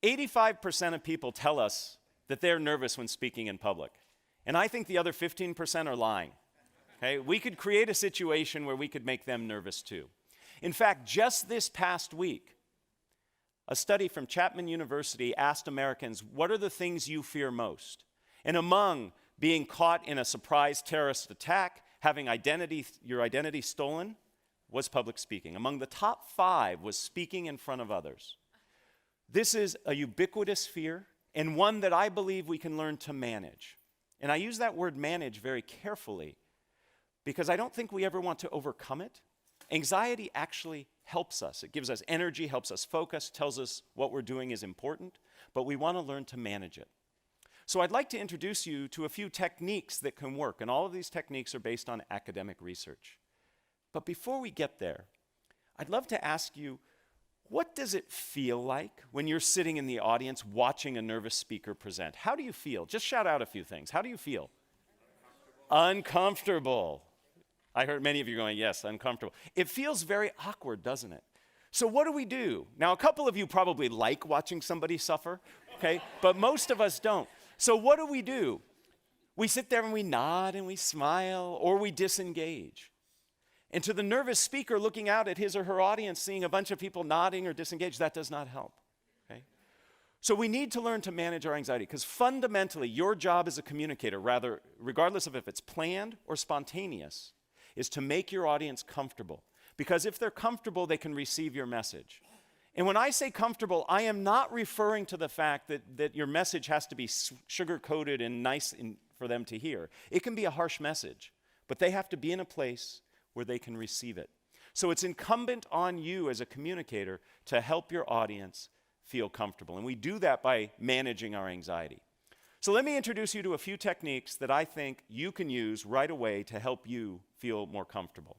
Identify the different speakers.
Speaker 1: 85% of people tell us that they're nervous when speaking in public. And I think the other 15% are lying. Okay? We could create a situation where we could make them nervous too. In fact, just this past week, a study from Chapman University asked Americans, what are the things you fear most? And among being caught in a surprise terrorist attack, having your identity stolen, was public speaking. Among the top 5 was speaking in front of others. This is a ubiquitous fear, and one that I believe we can learn to manage. And I use that word manage very carefully because I don't think we ever want to overcome it. Anxiety actually helps us. It gives us energy, helps us focus, tells us what we're doing is important, but we want to learn to manage it. So I'd like to introduce you to a few techniques that can work, and all of these techniques are based on academic research. But before we get there, I'd love to ask you, what does it feel like when you're sitting in the audience watching a nervous speaker present? How do you feel? Just shout out a few things. How do you feel? Uncomfortable. I heard many of you going, yes, uncomfortable. It feels very awkward, doesn't it? So what do we do? Now, a couple of you probably like watching somebody suffer, okay? But most of us don't. So what do? We sit there and we nod and we smile, or we disengage. And to the nervous speaker looking out at his or her audience, seeing a bunch of people nodding or disengaged, that does not help, okay? So we need to learn to manage our anxiety, because fundamentally, your job as a communicator, regardless of if it's planned or spontaneous, is to make your audience comfortable. Because if they're comfortable, they can receive your message. And when I say comfortable, I am not referring to the fact that your message has to be sugar-coated and nice for them to hear. It can be a harsh message, but they have to be in a place where they can receive it. So it's incumbent on you as a communicator to help your audience feel comfortable. And we do that by managing our anxiety. So let me introduce you to a few techniques that I think you can use right away to help you feel more comfortable.